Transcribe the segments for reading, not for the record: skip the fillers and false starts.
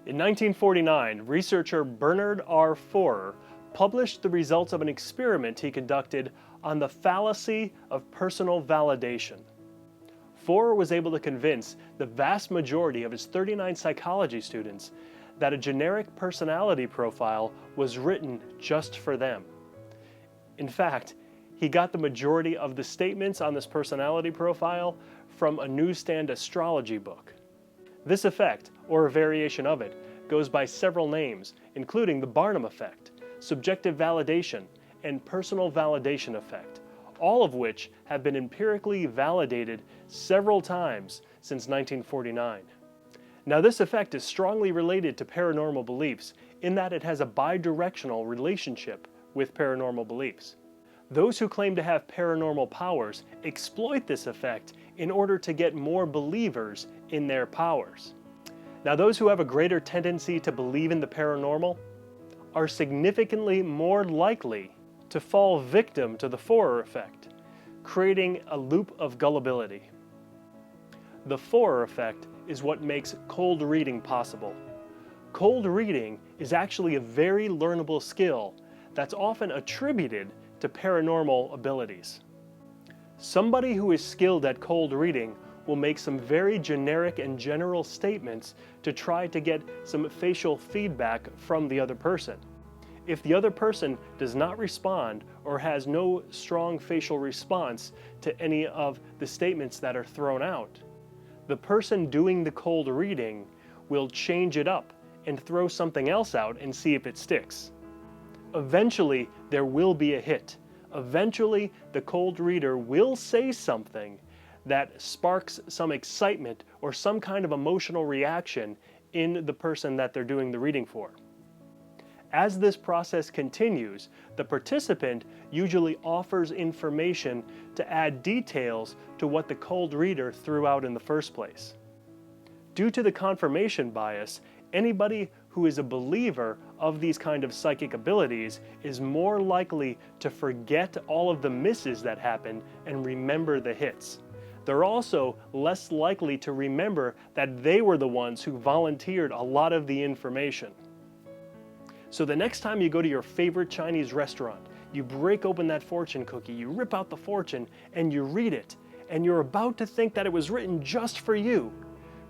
In 1949, researcher Bernard R. Forer published the results of an experiment he conducted on the fallacy of personal validation. Forer was able to convince the vast majority of his 39 psychology students that a generic personality profile was written just for them. In fact, he got the majority of the statements on this personality profile from a newsstand astrology book. This effect, or a variation of it, goes by several names, including the Barnum effect, subjective validation, and personal validation effect, all of which have been empirically validated several times since 1949. Now, this effect is strongly related to paranormal beliefs in that it has a bidirectional relationship with paranormal beliefs. Those who claim to have paranormal powers exploit this effect in order to get more believers in their powers. Now, those who have a greater tendency to believe in the paranormal are significantly more likely to fall victim to the Forer effect, creating a loop of gullibility. The Forer effect is what makes cold reading possible. Cold reading is actually a very learnable skill that's often attributed to paranormal abilities. Somebody who is skilled at cold reading will make some very generic and general statements to try to get some facial feedback from the other person. If the other person does not respond or has no strong facial response to any of the statements that are thrown out, the person doing the cold reading will change it up and throw something else out and see if it sticks. Eventually, there will be a hit. Eventually, the cold reader will say something that sparks some excitement or some kind of emotional reaction in the person that they're doing the reading for. As this process continues, the participant usually offers information to add details to what the cold reader threw out in the first place. Due to the confirmation bias, anybody who is a believer of these kind of psychic abilities is more likely to forget all of the misses that happen and remember the hits. They're also less likely to remember that they were the ones who volunteered a lot of the information. So the next time you go to your favorite Chinese restaurant, you break open that fortune cookie, you rip out the fortune, and you read it, and you're about to think that it was written just for you.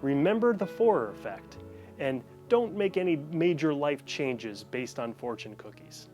Remember the Forer effect, and don't make any major life changes based on fortune cookies.